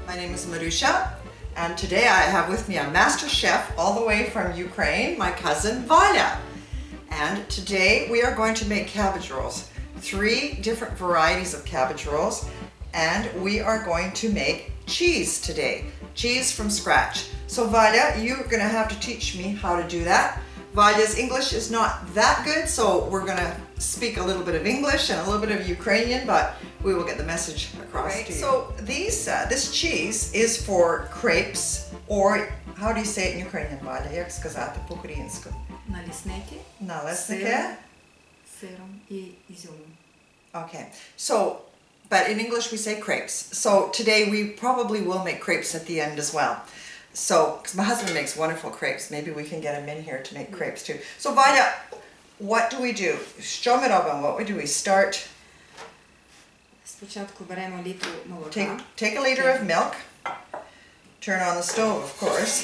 My name is Marycia, and today I have with me a master chef all the way from Ukraine, my cousin Vala. And today we are going to make cabbage rolls. 3 different varieties of cabbage rolls, and we are going to make cheese today. Cheese from scratch. So Vala, you're gonna have to teach me how to do that. Vala's English is not that good, so we're gonna speak a little bit of English and a little bit of Ukrainian, but we will get the message across to you. So this cheese is for crepes, or how do you say it in Ukrainian, Vala? Як сказати по-українському? Nalysnyky. Nalysnyky. Сиром і ізюмом. Okay, so, but in English we say crepes. So today we probably will make crepes at the end as well. So, because my husband makes wonderful crepes, maybe we can get him in here to make crepes too. So Vala, what do we do? Що ми робимо? What do we start? Спочатку беремо літру молока. Take a liter of milk. Turn on the stove, of course.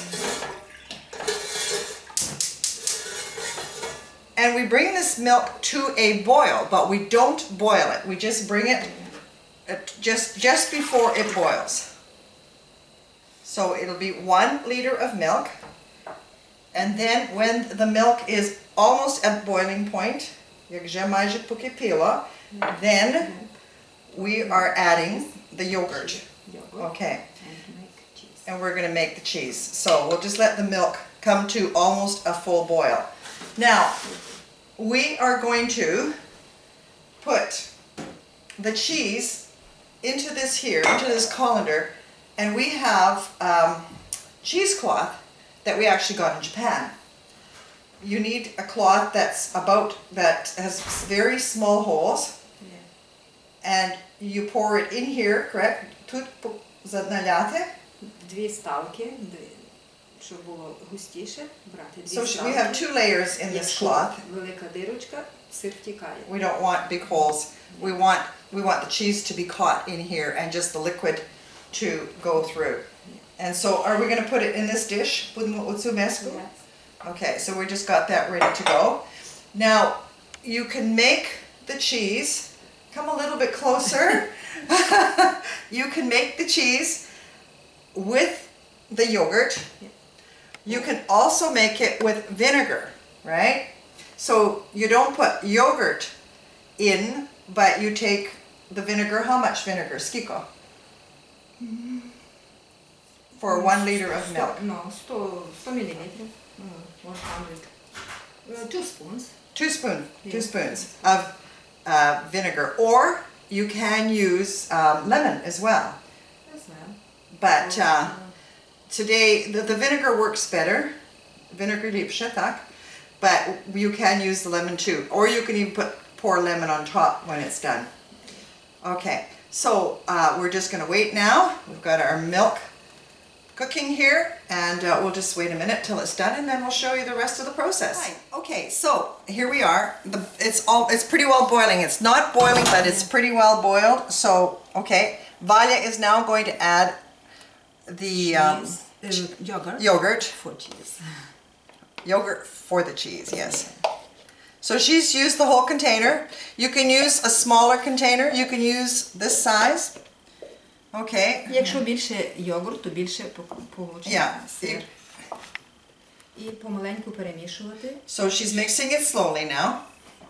And we bring this milk to a boil, but we don't boil it. We just bring it just before it boils. So it'll be 1 liter of milk. And then when the milk is almost at boiling point, як вже майже покипіло, then we are adding the yogurt. Okay. And we're going to make the cheese. So we'll just let the milk come to almost a full boil. Now, we are going to put the cheese into this colander, and we have cheesecloth that we actually got in Japan. You need a cloth that has very small holes, and you pour it in here, correct? Тут наляти. 2 ставки, щоб було густіше, брати 2 So ставки. we have 2 layers in this cloth. Велика дирочка, сир втікає. We don't want big holes. We want the cheese to be caught in here and just the liquid to go through. And so are we going to put it in this dish? Будемо оцю миску? Yes. Okay, so we just got that ready to go. Now, you can make the cheese, come a little bit closer. You can make the cheese with the yogurt. You can also make it with vinegar, right? So you don't put yogurt in, but you take the vinegar. How much vinegar? Skiko? For 1 liter of milk. No, 100 milliliter. 100. 2 spoons. 2 spoons of vinegar, or you can use lemon as well. As well. But today the vinegar works better. Vinegar ліпше, так? But you can use the lemon too, or you can even pour lemon on top when it's done. Okay, so we're just going to wait now. We've got our milk cooking here, and we'll just wait a minute till it's done, and then we'll show you the rest of the process. Right. Okay, so here we are. It's pretty well boiling. It's not boiling, but it's pretty well boiled. So okay, Vala is now going to add the yogurt For cheese. Yogurt for the cheese, yes. So she's used the whole container. You can use a smaller container. You can use this size. Okay. Якщо більше йогурту, більше получиться сир. І помаленьку перемішувати. So she's mixing it slowly now.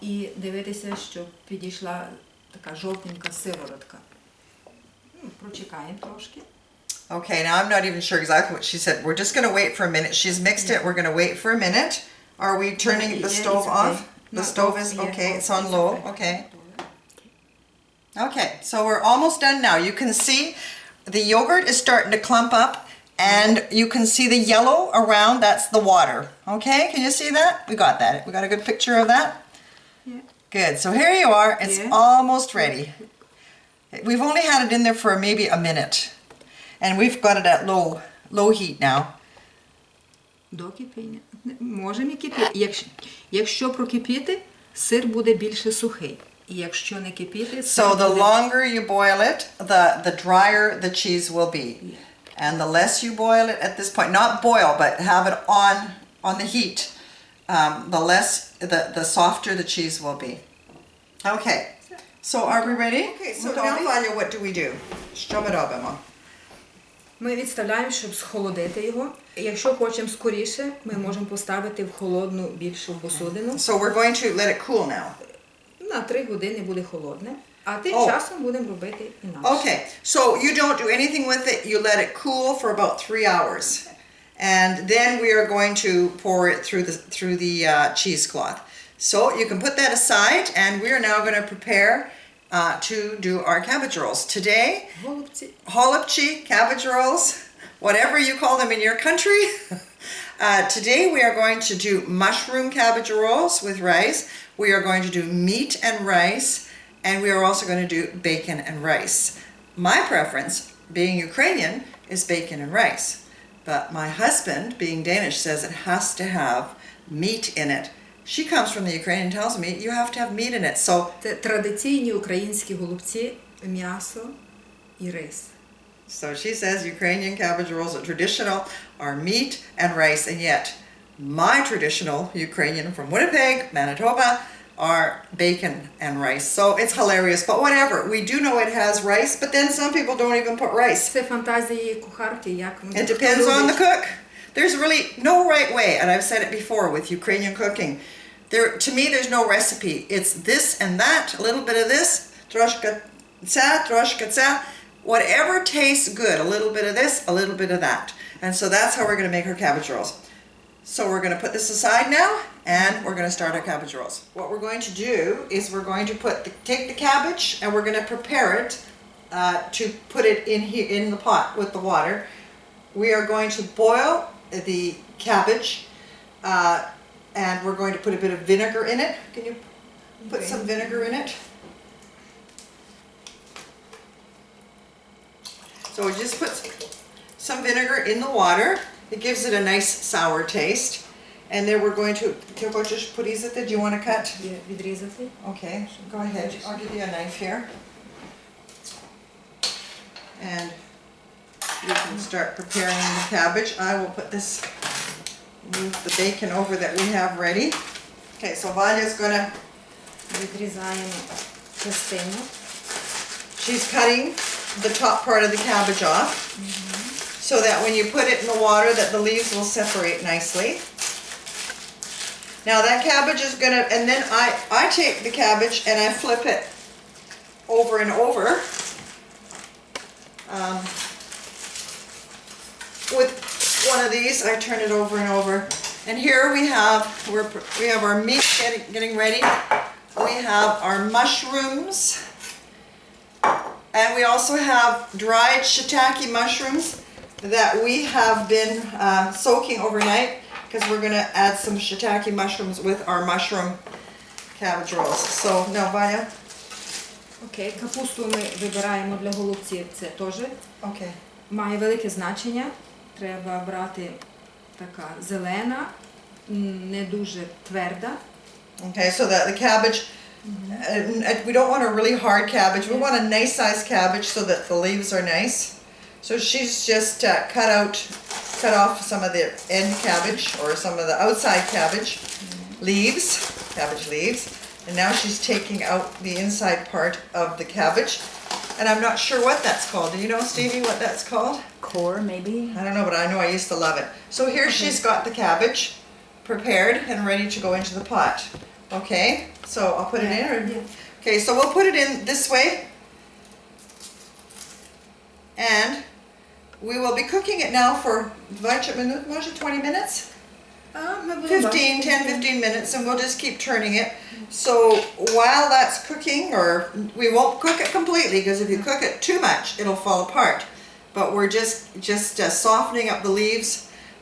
І дивитися, щоб підійшла така жовтенька сиворотка. Прочекаємо трошки. Okay, now I'm not even sure exactly what she said. We're just going to wait for a minute. She's mixed it. We're going to wait for a minute. Are we turning the stove off? The stove is okay. It's on low. Okay. Okay, so we're almost done now. You can see the yogurt is starting to clump up, and you can see the yellow around. That's the water. Okay, can you see that? We got that. We got a good picture of that? Yeah. Good. So here you are. It's almost ready. We've only had it in there for maybe a minute. And we've got it at low heat now. До кипіння. Можемо і кипіти. Якщо прокипіти, сир буде більше сухий. І якщо не кипіти, So the longer you boil it, the drier the cheese will be. And the less you boil it at this point, not boil, but have it on the heat, the softer the cheese will be. Okay. So are we ready? Okay, so now Vala, what do we do? Що ми робимо? Ми відставляємо, щоб схолодити його. Якщо хочемо скоріше, ми можемо поставити в холодну більшу посудину. So we're going to let it cool now. На 3 години буде холодне. А тим Oh. часом будемо робити інакше. Okay, so you don't do anything with it. You let it cool for about 3 hours. And then we are going to pour it through the cheesecloth. So you can put that aside, and we are now going to prepare to do our cabbage rolls. Today, Голубці. Holopchi, cabbage rolls, whatever you call them in your country. Today we are going to do mushroom cabbage rolls with rice. We are going to do meat and rice, and we are also going to do bacon and rice. My preference, being Ukrainian, is bacon and rice. But my husband, being Danish, says it has to have meat in it. She comes from the Ukraine and tells me you have to have meat in it. So Це традиційні українські голубці, м'ясо і рис. So she says Ukrainian cabbage rolls are traditional, are meat and rice, and yet my traditional Ukrainian from Winnipeg, Manitoba, are bacon and rice. So it's hilarious, but whatever. We do know it has rice, but then some people don't even put rice. Це фантазії кухарки, як It depends on the cook. There's really no right way, and I've said it before with Ukrainian cooking. To me, there's no recipe. It's this and that, a little bit of this, troshka tsa. Whatever tastes good, a little bit of this, a little bit of that. And so that's how we're going to make our cabbage rolls. So we're going to put this aside now, and we're going to start our cabbage rolls. What we're going to do is we're going to take the cabbage, and we're going to prepare it to put it in here in the pot with the water. We are going to boil the cabbage, and we're going to put a bit of vinegar in it. Can you put some vinegar in it? So we just put some vinegar in the water. It gives it a nice sour taste. And then we're going to, do you want to cut? Відрізати. Okay, go ahead. I'll give you a knife here. And you can start preparing the cabbage. I will move the bacon over that we have ready. Okay, so Valya's gonna, Відрізаємо частину. she's cutting the top part of the cabbage off, so that when you put it in the water that the leaves will separate nicely. Now that cabbage is gonna, and then I take the cabbage and I flip it over and over. With one of these, I turn it over and over. And here we have our meat getting ready. We have our mushrooms. And we also have dried shiitake mushrooms that we have been soaking overnight, because we're going to add some shiitake mushrooms with our mushroom cabbage rolls. So now, Valya. Окей, капусту ми вибираємо для голубців, це теж Okay. має велике значення. Треба брати така зелена, не дуже тверда. Okay, so that the cabbage, we don't want a really hard cabbage. We want a nice sized cabbage so that the leaves are nice. So she's just cut off some of the end cabbage or some of the outside cabbage cabbage leaves. And now she's taking out the inside part of the cabbage. And I'm not sure what that's called. Do you know, Stevie, what that's called? Core, maybe? I don't know, but I know I used to love it. So here she's got the cabbage prepared and ready to go into the pot. Okay, so I'll put it in. Okay, so we'll put it in this way. And we will be cooking it now for 20 minutes? 10-15 minutes, and we'll just keep turning it. So while that's cooking, or we won't cook it completely, because if you cook it too much, it'll fall apart. But we're just softening up the leaves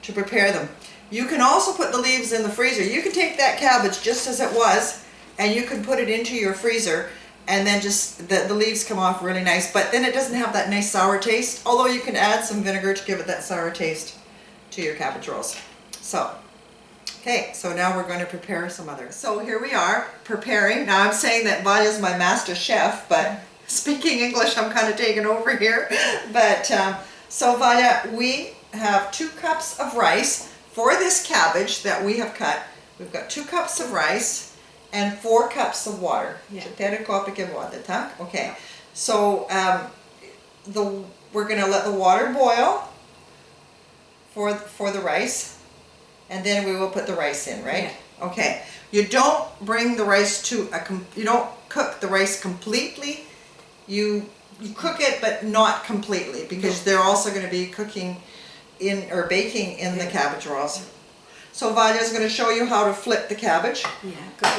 to prepare them. You can also put the leaves in the freezer. You can take that cabbage just as it was, and you can put it into your freezer, and then just the leaves come off really nice. But then it doesn't have that nice sour taste, although you can add some vinegar to give it that sour taste to your cabbage rolls. So, okay, so now we're going to prepare some others. So here we are preparing. Now I'm saying that Valya's my master chef, but speaking English I'm kind of taking over here. But so Valya, we have 2 cups of rice for this cabbage that we have cut. We've got 2 cups of rice and 4 cups of water. Okay, so we're going to let the water boil. for the rice, and then we will put the rice in, right? Okay. You don't bring the rice to you don't cook the rice completely. You cook it, but not completely, because they're also going to be cooking in or baking in the cabbage rolls. So Vala is going to show you how to flip the cabbage,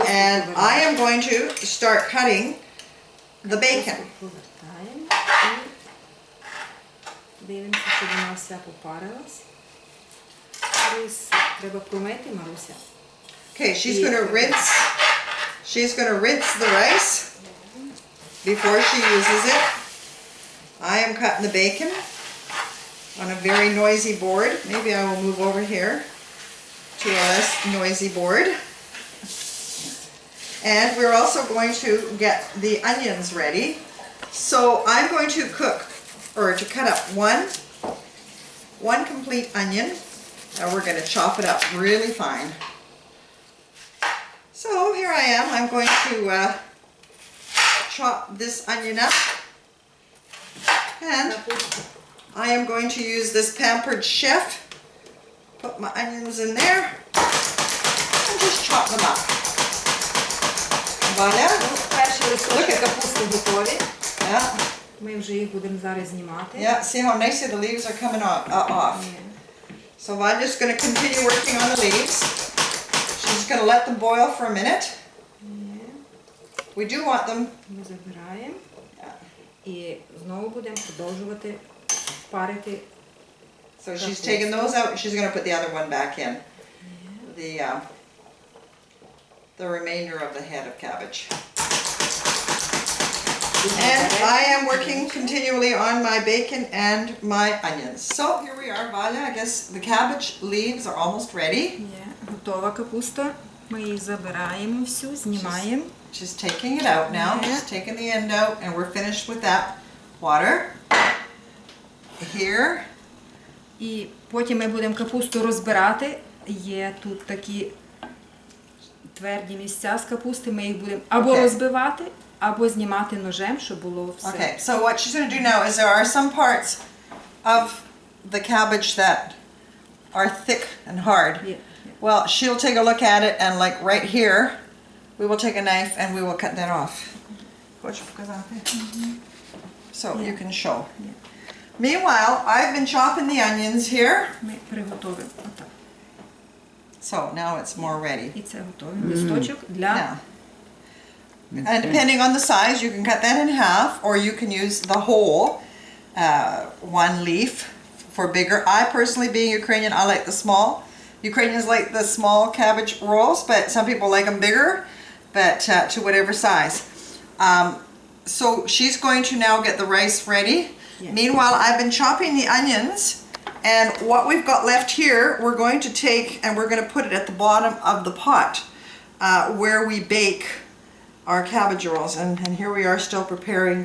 and I am going to start cutting the bacon. Дивимося, щоб вона вся попарилась. Рис треба промити, Маруся. Okay, she's going to rinse the rice before she uses it. I am cutting the bacon on a very noisy board. Maybe I will move over here to a less noisy board. And we're also going to get the onions ready. So I'm going to cut up one complete onion, and we're going to chop it up really fine. So here I am. I'm going to chop this onion up, and I am going to use this pampered chef. Put my onions in there and just chop them up. Vala, Перші листочки капусти готові. yeah. Ми вже їх будемо зараз знімати. Yeah, see how nicely the leaves are coming off. So I'm just going to continue working on the leaves. She's just going to let them boil for a minute. We do want them. Ми забираємо. І знову будемо продовжувати парити. So she's taking those out. She's going to put the other one back in. The remainder of the head of cabbage. And I am working continually on my bacon and my onions. So here we are, Vala. I guess the cabbage leaves are almost ready. Готова капуста. Ми її забираємо всю, знімаємо. She's taking it out now. She's taking the end out, and we're finished with that water. Here. І потім ми будемо капусту розбирати. Є тут такі тверді місця з капусти. Ми їх будемо або розбивати, або знімати ножем, щоб було все. Okay, so what she's going to do now is there are some parts of the cabbage that are thick and hard. Well, she'll take a look at it, and like right here, we will take a knife and we will cut that off. So you can show. Meanwhile, I've been chopping the onions here. Ми приготовимо отак. So now it's more ready. І це готовий листочок для... Now. And depending on the size, you can cut that in half, or you can use the whole one leaf for bigger. I personally, being Ukrainian, I like the small. Ukrainians like the small cabbage rolls, but some people like them bigger, but to whatever size. So she's going to now get the rice ready. Yes. Meanwhile, I've been chopping the onions, and what we've got left here, we're going to take and we're going to put it at the bottom of the pot where we bake our cabbage rolls. And here we are still preparing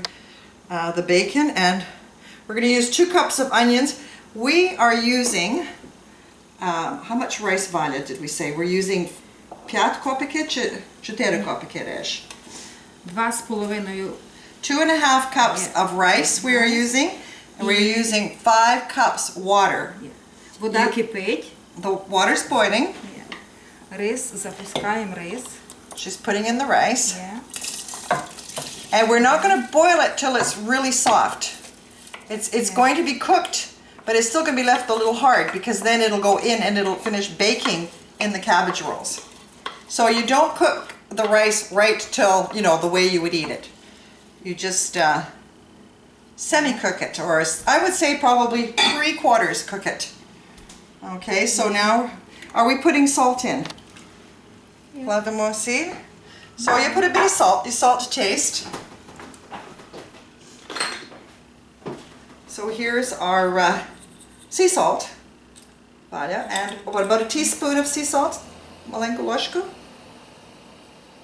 the bacon, and we're going to use 2 cups of onions. We are using, how much rice, Vala, did we say? We're using 5 kopeke чи 4 kopeke реш? 2,5 2.5 cups of rice we are using, and we're using 5 cups water. Вода кипить. The water's boiling. Рис, запускаємо рис. She's putting in the rice. And we're not going to boil it till it's really soft. It's going to be cooked, but it's still going to be left a little hard, because then it'll go in and it'll finish baking in the cabbage rolls. So you don't cook the rice right till, you know, the way you would eat it. You just semi-cook it, or I would say probably 3/4 cook it. Okay, so now, are we putting salt in? So you put a bit of salt, you salt to taste. So here's our sea salt, and what about a teaspoon of sea salt? Маленьку ложку.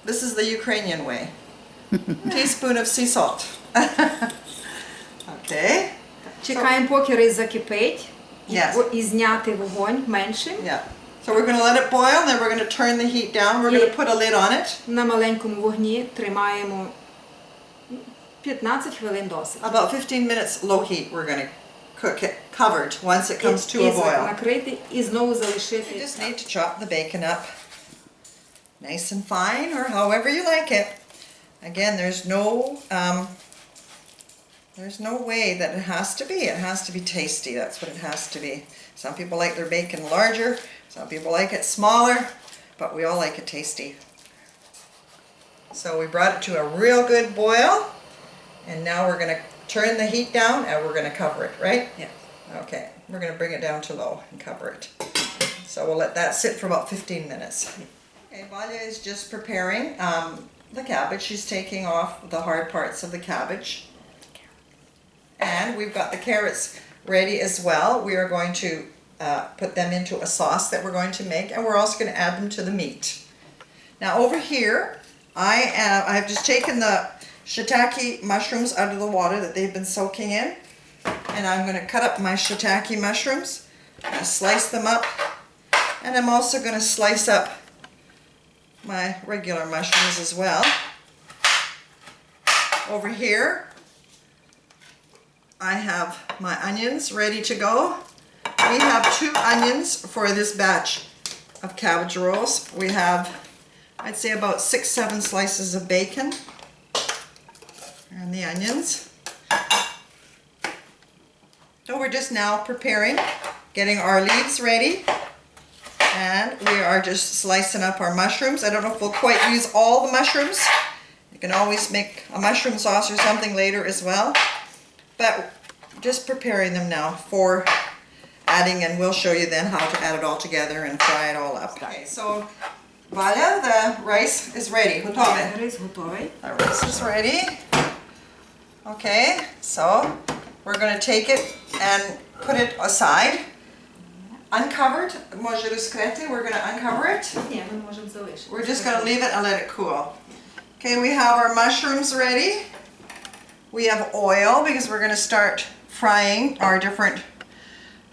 This is the Ukrainian way. Teaspoon of sea salt. Okay. Чекаємо, поки рис закипить, Yes. і зняти вогонь меншим. Yeah. So we're going to let it boil, and then we're going to turn the heat down. We're going to put a lid on it. На маленькому вогні тримаємо 15 хвилин досить. About 15 minutes low heat we're going to cook it covered once it comes to a І boil. накрити, і знову You залишити. just need to chop the bacon up nice and fine, or however you like it. Again, there's no way that it has to be. It has to be tasty. That's what it has to be. Some people like their bacon larger. Some people like it smaller. But we all like it tasty. So we brought it to a real good boil. And now we're going to turn the heat down and we're going to cover it, right? Yeah. Okay. We're going to bring it down to low and cover it. So we'll let that sit for about 15 minutes. Okay, Vala is just preparing the cabbage. She's taking off the hard parts of the cabbage. And we've got the carrots ready as well. We are going to put them into a sauce that we're going to make, and we're also going to add them to the meat. Now over here, I've just taken the shiitake mushrooms out of the water that they've been soaking in, and I'm going to cut up my shiitake mushrooms, slice them up, and I'm also going to slice up my regular mushrooms as well. Over here, I have my onions ready to go. We have 2 onions for this batch of cabbage rolls. We have, I'd say, about 6-7 slices of bacon and the onions. So we're just now preparing, getting our leaves ready, and we are just slicing up our mushrooms. I don't know if we'll quite use all the mushrooms. You can always make a mushroom sauce or something later as well. But just preparing them now for adding, and we'll show you then how to add it all together and fry it all up. Okay, so Vala, the rice is ready. Готове. Рис готовий. The rice is ready. Okay, so we're going to take it and put it aside. Uncovered. Може розкрити. We're going to uncover it. Ні, ми можемо залишити. We're just going to leave it and let it cool. Okay, we have our mushrooms ready. We have oil because we're going to start frying our different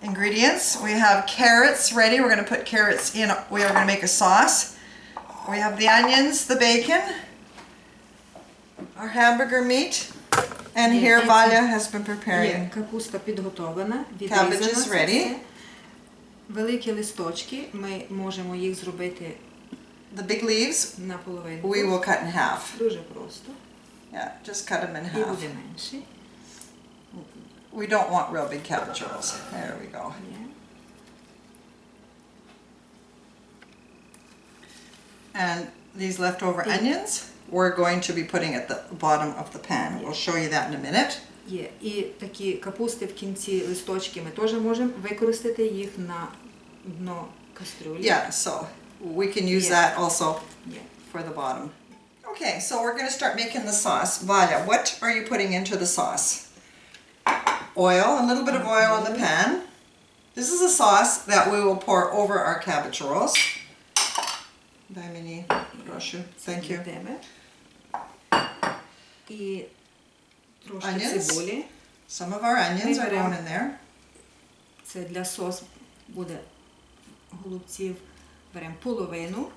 ingredients. We have carrots ready. We're going to put carrots in. We are going to make a sauce. We have the onions, the bacon, our hamburger meat, and here Vala has been preparing. Є капуста підготовлена, Cabbage відрізана. is ready. Великі листочки, ми можемо їх зробити The big leaves наполовину. we will cut in half. Дуже просто. Yeah, just cut them in І half. буде менший. We don't want real big cabbage rolls. There we go. Є. And these leftover onions, we're going to be putting at the bottom of the pan. We'll show you that in a minute. Є. І такі капусти в кінці листочки ми теж можемо використати їх на дно кастрюлі. Yeah, so we can use Yeah. that also Є. for the bottom. Okay, so we're going to start making the sauce. Vala, what are you putting into the sauce? Oil, a little bit of oil in the pan. This is a sauce that we will pour over our cabbage rolls. Дай мені гроші. Thank you. Для тебе. І трошки Onions. цибулі. Some of our onions are going in there. Це для сос буде голубців. Беремо половину.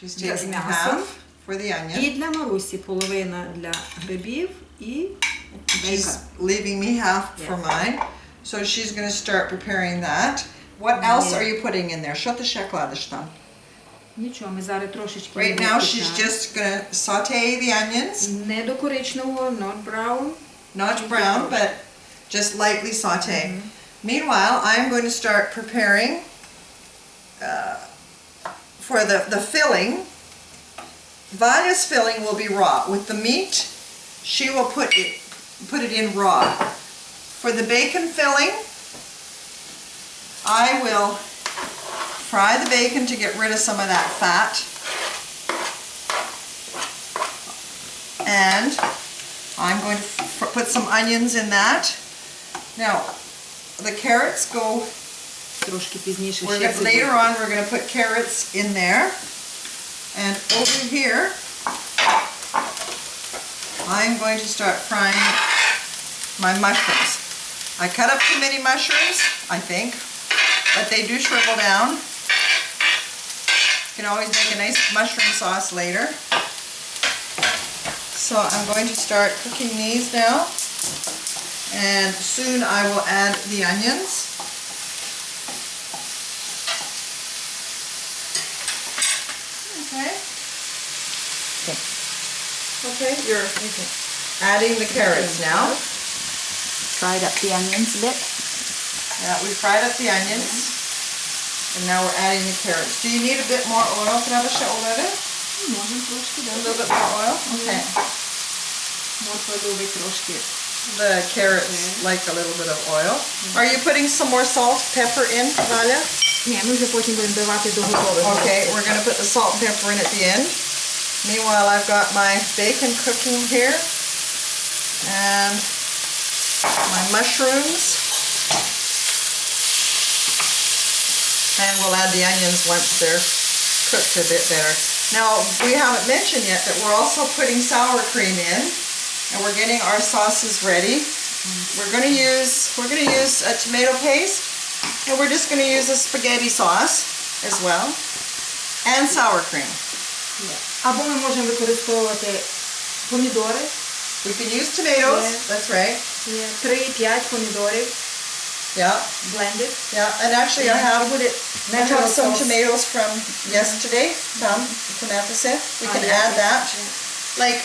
She's Для taking м'яса. half for the onion. І для Марусі половина для грибів і She's бейкон. leaving me half for Yeah. mine. So she's going to start preparing that. What else Yeah. are you putting in there? Що ти ще кладеш там? Нічого, ми зараз трошечки Right його now she's підтягнемо. just going to saute the onions. Не до коричневого, not brown. Not brown, but just lightly saute. Meanwhile, I'm going to start preparing for the filling. Vala's filling will be raw. With the meat, she will put it in raw. For the bacon filling, I will fry the bacon to get rid of some of that fat. And I'm going to put some onions in that. Now, the carrots go, Трошки пізніше we're ще gonna, later on we're going to put carrots in there. And over here, I'm going to start frying my mushrooms. I cut up too many mushrooms, I think, but they do shrivel down. You can always make a nice mushroom sauce later. So I'm going to start cooking these now. And soon I will add the onions. Okay. Okay, you're adding the carrots now. Fried up the onions a bit. Yeah, we fried up the onions. And now we're adding the carrots. Do you need a bit more oil, Marycia, already? Можемо трошки, A little bit more oil? Okay. Морква любить трошки. The carrots like a little bit of oil. Are you putting some more salt, pepper in, Vala? Ні, ми вже потім будемо давати до готових. Okay, we're going to put the salt and pepper in at the end. Meanwhile, I've got my bacon cooking here. And my mushrooms. And we'll add the onions once they're cooked a bit better. Now, we haven't mentioned yet that we're also putting sour cream in. And we're getting our sauces ready. We're going to use a tomato paste. And we're just going to use a spaghetti sauce as well. And sour cream. Або ми можемо використовувати помідори. We can use tomatoes. Yeah. That's right. Є 3-5 помідорів. Yeah. Blended. Yeah. And actually I have some tomatoes from yesterday. Там, we can add that. Like,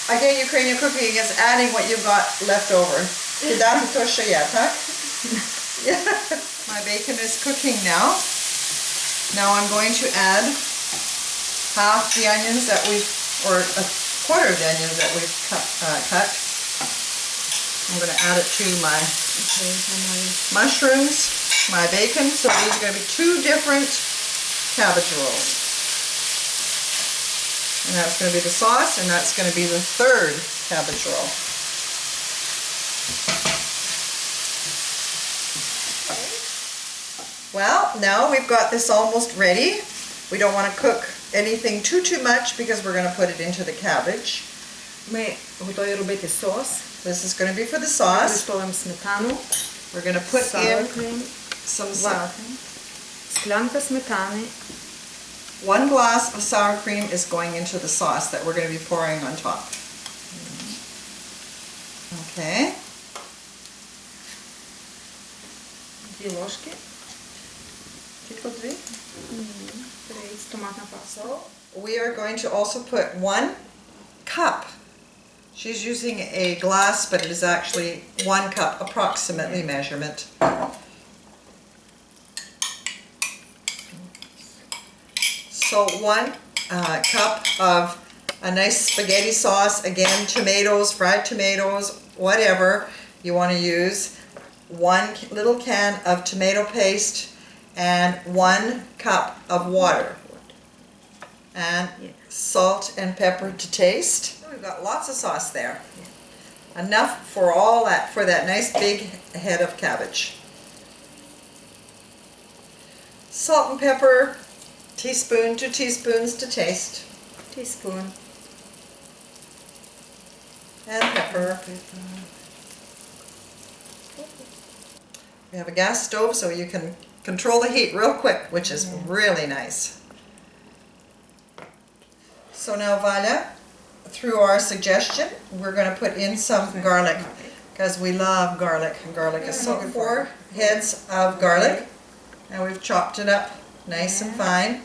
again, Ukrainian cooking is adding what you've got left over. Кидати то, що є, так? My bacon is cooking now. Now I'm going to add half the onions that or a quarter of the onions that we've cut. I'm going to add it to my mushrooms, my bacon. So these are going to be 2 different cabbage rolls. And that's going to be the sauce, and that's going to be the 3rd cabbage roll. Well, now we've got this almost ready. We don't want to cook anything too much because we're going to put it into the cabbage. Ми готові робити сос. This is going to be for the sauce. Використовуємо сметану. We're going to put Sour in cream. some sour cream. Склянка сметани. 1 glass of sour cream is going into the sauce that we're going to be pouring on top. Okay. 2 ложки. Тільки 2? 3 томатна паста. We are going to also put 1 cup. She's using a glass, but it is actually 1 cup approximately measurement. So 1 cup of a nice spaghetti sauce, again tomatoes, fried tomatoes, whatever you want to use. 1 little can of tomato paste and 1 cup of water. And salt and pepper to taste. We've got lots of sauce there. Enough for all that, for that nice big head of cabbage. Salt and pepper, teaspoon, 2 teaspoons to taste. Teaspoon. And pepper. We have a gas stove so you can control the heat real quick, which is really nice. So now, Vala, through our suggestion, we're going to put in some garlic because we love garlic. Garlic is so good. 4 heads of garlic, and we've chopped it up nice and fine.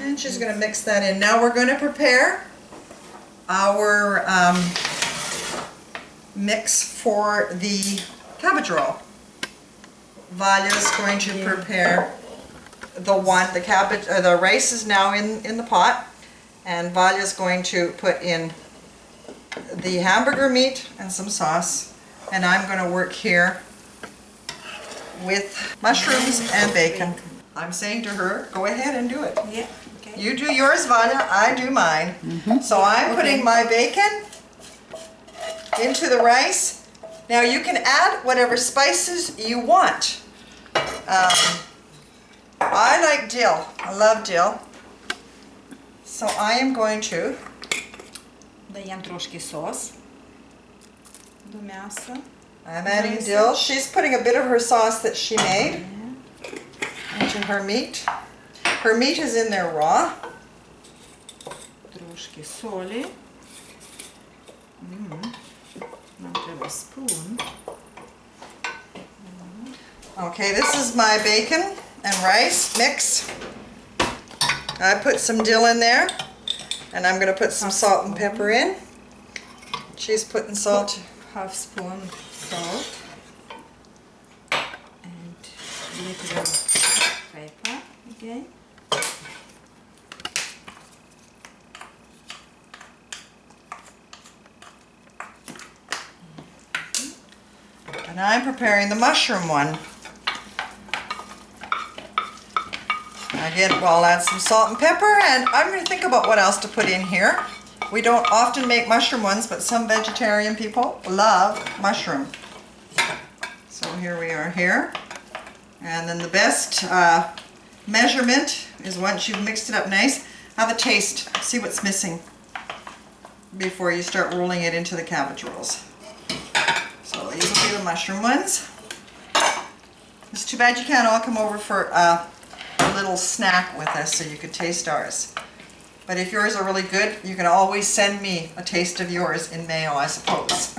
And she's going to mix that in. Now we're going to prepare our mix for the cabbage roll. Vala's going to prepare the cabbage. The rice is now in the pot. And Vala's going to put in the hamburger meat and some sauce. And I'm going to work here with mushrooms and bacon. I'm saying to her, go ahead and do it. Yeah. Okay. You do yours, Vala, I do mine. So I'm putting my bacon into the rice. Now you can add whatever spices you want. I like dill. I love dill. So I am going to Даємо трошки сос до м'яса. I'm adding dill. She's putting a bit of her sauce that she made into her meat. Her meat is in there raw. Трошки солі. Нам треба spoon. Okay, this is my bacon and rice mix. I put some dill in there, and I'm going to put some salt and pepper in. She's putting salt. Half spoon salt. And little pepper again. And I'm preparing the mushroom one. Again, I'll add some salt and pepper, and I'm going to think about what else to put in here. We don't often make mushroom ones, but some vegetarian people love mushroom. So here we are here. And then the best measurement is once you've mixed it up nice, have a taste, see what's missing before you start rolling it into the cabbage rolls. So these will be the mushroom ones. It's too bad you can't all come over for a little snack with us so you could taste ours. But if yours are really good, you can always send me a taste of yours in mail, I suppose.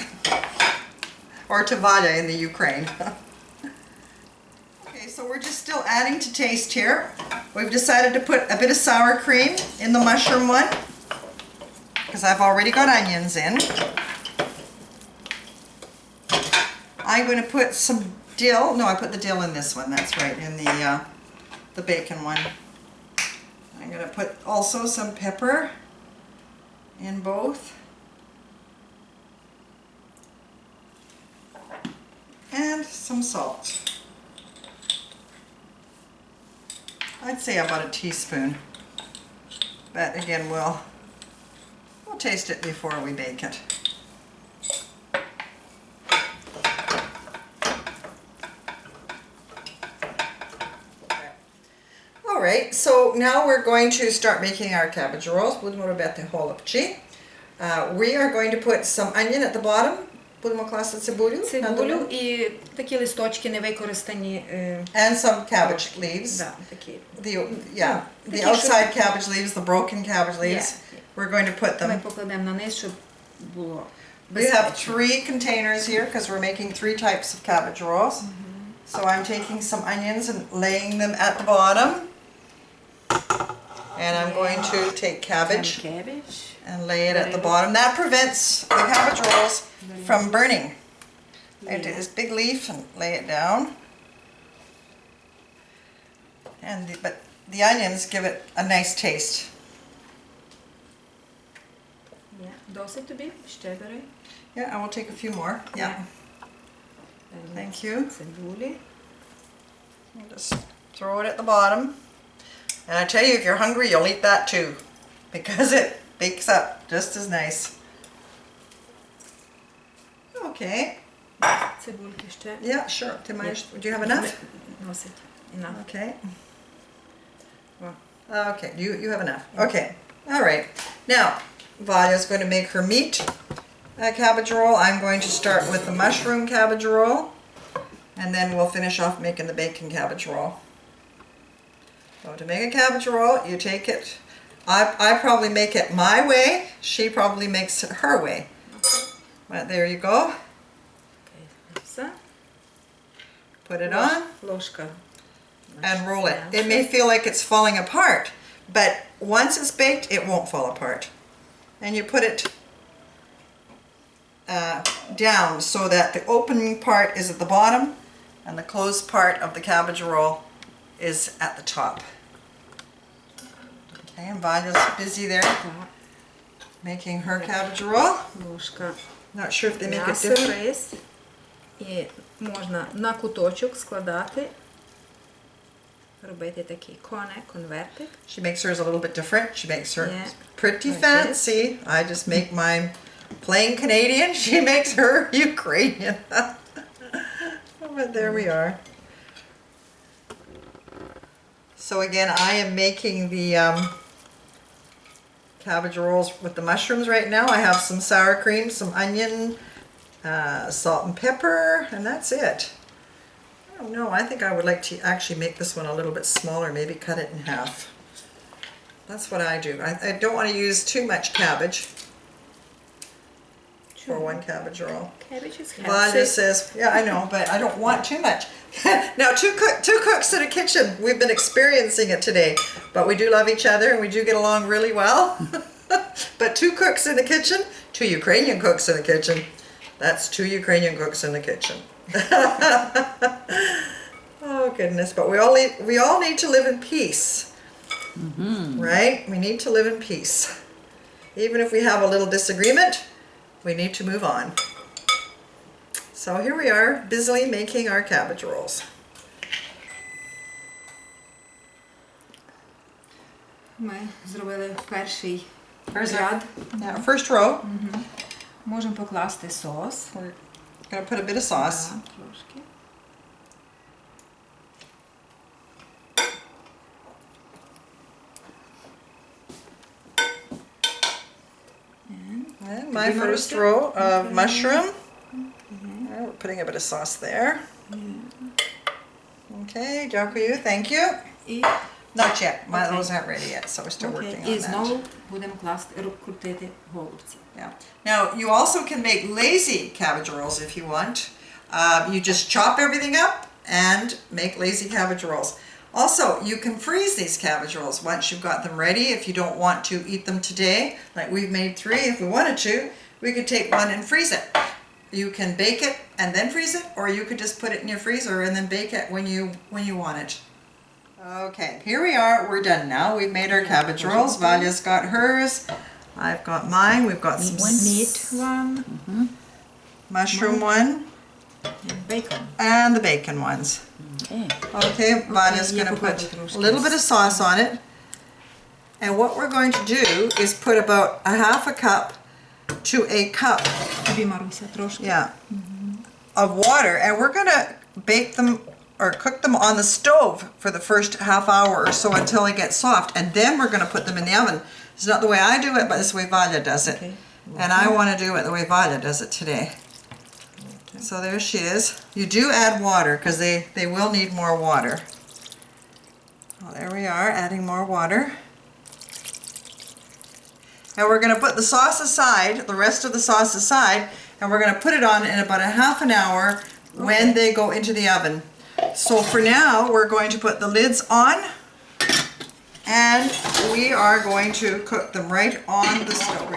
Or to Vala in the Ukraine. Okay, so we're just still adding to taste here. We've decided to put a bit of sour cream in the mushroom one, because I've already got onions in. I'm going to put some dill. No, I put the dill in this one. That's right, in the bacon one. I'm going to put also some pepper in both. And some salt. I'd say about a teaspoon. But again, we'll taste it before we bake it. Alright, so now we're going to start making our cabbage rolls. Будемо робити holopchi. We are going to put some onion at the bottom. Будемо класти цибулю. Цибулю і такі листочки невикористані. And some cabbage leaves. Да, такі. The outside cabbage leaves, the broken cabbage leaves. We're going to put Ми them. покладемо на низ, щоб було We have безпечно. 3 containers here because we're making 3 types of cabbage rolls. So I'm taking some onions and laying them at the bottom. And I'm going to take cabbage Cabbage. and lay it at the bottom. That prevents the cabbage rolls from burning. And take this big leaf and lay it down. And but the onions give it a nice taste. Досить тобі? Ще бери. Yeah, I will take a few more. Yeah. Thank you. Цибулі. I'll just throw it at the bottom. And I tell you, if you're hungry, you'll eat that too, because it bakes up just as nice. Okay. Цибульки ще. Yeah, sure. Do you have enough? Носить. Enough. Okay. Okay, you have enough. Okay. All right. Now, Vala's going to make her meat cabbage roll. I'm going to start with the mushroom cabbage roll, and then we'll finish off making the bacon cabbage roll. So to make a cabbage roll, you take it. I probably make it my way. She probably makes it her way. But there you go. Все. Put it on Ложка. and roll it. It may feel like it's falling apart, but once it's baked, it won't fall apart. And you put it down so that the open part is at the bottom and the closed part of the cabbage roll is at the top. Okay, and Vala's busy there making her cabbage roll. Ложка. Not sure if they make it М'ясо, different. рис. І можна на куточок складати. Робити такий конвертик. She makes hers a little bit different. She makes her Yeah. pretty Like fancy. I just make mine plain Canadian. She makes her Ukrainian. But there we are. So again, I am making the cabbage rolls with the mushrooms right now. I have some sour cream, some onion, salt and pepper, and that's it. I don't know, I think I would like to actually make this one a little bit smaller, maybe cut it in half. That's what I do. I don't want to use too much cabbage. for one cabbage roll. Cabbage is Vala healthy. says, yeah, I know, but I don't want too much. Now, two cooks in a kitchen. We've been experiencing it today, but we do love each other and we do get along really well. But two cooks in the kitchen, two Ukrainian cooks in the kitchen. That's two Ukrainian cooks in the kitchen. Oh goodness, but we all need to live in peace. Right? We need to live in peace. Even if we have a little disagreement, we need to move on. So here we are, busily making our cabbage rolls. Ми зробили перший ряд. Now, first row, Можемо покласти сос. we're going to put a bit of sauce. Так, трошки. And my first row of mushroom. We're putting a bit of sauce there. Okay, дякую, thank you. І, Not yet, Okay. those aren't ready yet, so we're still окей. working І on that. знову будемо крутити голубці. Yeah. Now, you also can make lazy cabbage rolls if you want. You just chop everything up and make lazy cabbage rolls. Also, you can freeze these cabbage rolls once you've got them ready. If you don't want to eat them today, like we've made 3, if we wanted to, we could take one and freeze it. You can bake it and then freeze it, or you could just put it in your freezer and then bake it when you want it. Okay, here we are. We're done now. We've made our cabbage rolls. Valya's got hers. I've got mine. We've got some Meat one mushroom one and bacon. and the bacon ones. Okay. Okay, Vanya's Okay, going to yeah, put put a little bit of sauce on it. And what we're going to do is put about a half a cup to a cup, Тобі, Маруся, трошки. yeah, of water. And we're going to bake them or cook them on the stove for the first half hour or so until they get soft. And then we're going to put them in the oven. It's not the way I do it, but it's the way Valya does it. Okay. And I want to do it the way Valya does it today. So there she is. You do add water because they will need more water. Well, there we are, adding more water. And we're going to put the sauce aside, the rest of the sauce aside, and we're going to put it on in about a half an hour when they go into the oven. So for now, we're going to put the lids on, and we are going to cook them right on the stove.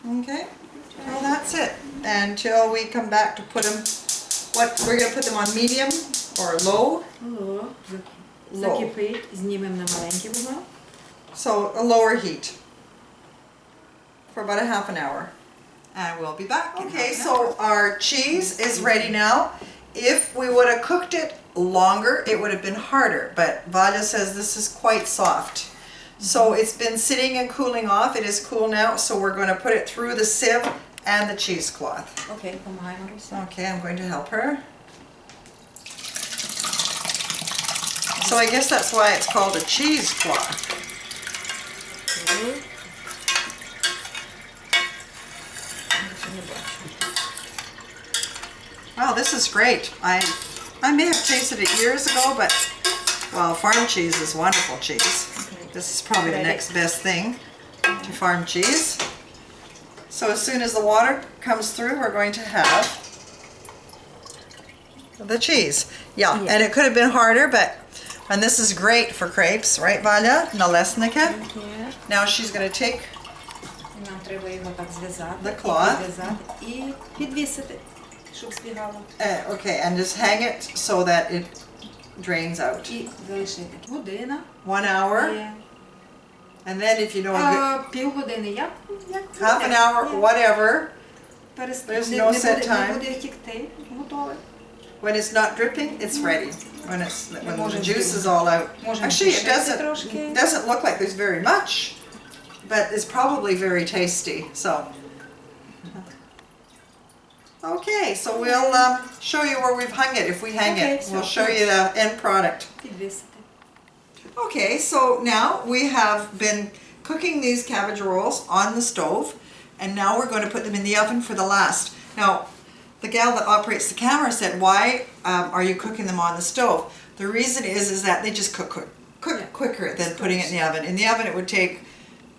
Okay, well that's it. Until we come back to put them, we're going to put them on medium or low. Закипить, знімемо на маленький вогонь. So a lower heat for about a half an hour. And we'll be back. Okay, so our cheese is ready now. If we would have cooked it longer, it would have been harder. But Vala says this is quite soft. So it's been sitting and cooling off. It is cool now, so we're going to put it through the sieve and the cheesecloth. Окей, помагай, Маруся. Okay, I'm going to help her. So I guess that's why it's called a cheesecloth. Wow, this is great. I may have tasted it years ago, but well, farm cheese is wonderful cheese. This is probably the next best thing to farm cheese. So as soon as the water comes through, we're going to have the cheese. Yeah, and it could have been harder, but and this is great for crepes, right, Vala? Nalysnyky. Now she's going to take Нам треба його так зв'язати, The cloth. підв'язати і підвісити, щоб збігало. okay, and just hang it so that it drains out. І залишити. Година. 1 hour, Є. and then if you know a good, Півгодини. Як half an hour, whatever. There's no set Не time. буде тікти. Готове. When it's not dripping, it's ready. When the можемо juice is all out. можемо Actually, it тушити трошки. doesn't look like there's very much, but it's probably very tasty. So, okay, so we'll show you where we've hung it. If we hang Okay, it, we'll so show you the end product. Підвісити. Okay, so now we have been cooking these cabbage rolls on the stove, and now we're going to put them in the oven for the last. Now, the gal that operates the camera said, why are you cooking them on the stove? The reason is that they just cook quicker than putting it in the oven. In the oven it would take,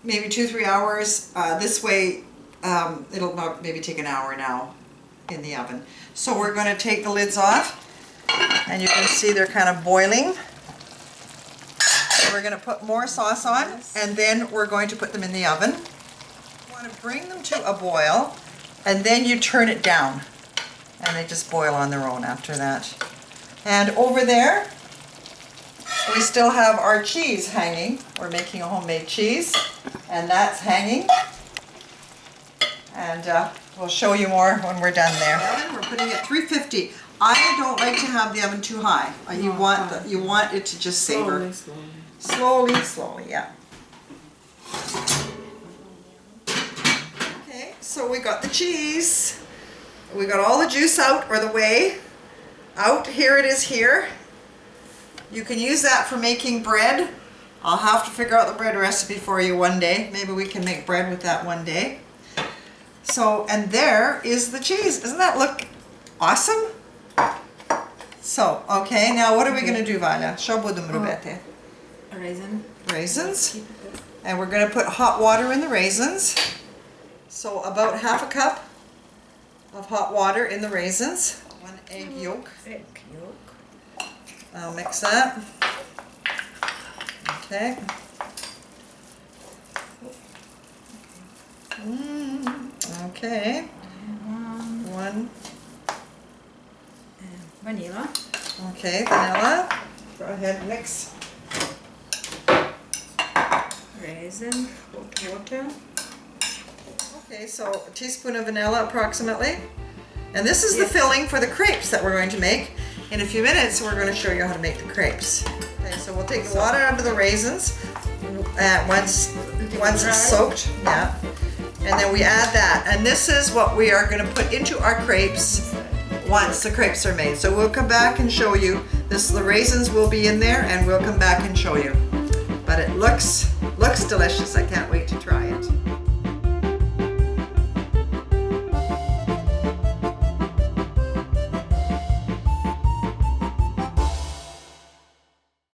maybe 2-3 hours. This way, it'll maybe take an hour now in the oven. So we're going to take the lids off, and you can see they're kind of boiling. We're going to put more sauce on, and then we're going to put them in the oven. You want to bring them to a boil, and then you turn it down, and they just boil on their own after that. And over there, we still have our cheese hanging. We're making a homemade cheese, and that's hanging. And we'll show you more when we're done there. We're putting it 350. I don't like to have the oven too high. You want it to just savor. Slowly, yeah. Okay, so we got the cheese. We got all the juice out, or the whey out. Here it is here. You can use that for making bread. I'll have to figure out the bread recipe for you one day. Maybe we can make bread with that one day. So, and there is the cheese. Doesn't that look awesome? So, okay, now what are we going to do, Vala? Що будемо робити? Raisin. Raisins. And we're going to put hot water in the raisins. So about half a cup of hot water in the raisins. 1 egg yolk. I'll mix that. Okay. Okay. One. Vanilla. Okay, vanilla. Go ahead, mix. Raisin. Hot water. Okay, so a teaspoon of vanilla approximately. And this is the filling for the crepes that we're going to make. In a few minutes, we're going to show you how to make the crepes. Okay, so we'll take the water out of the raisins once it's soaked. Yeah. And then we add that. And this is what we are going to put into our crepes once the crepes are made. So we'll come back and show you. The raisins will be in there, and we'll come back and show you. But it looks delicious. I can't wait.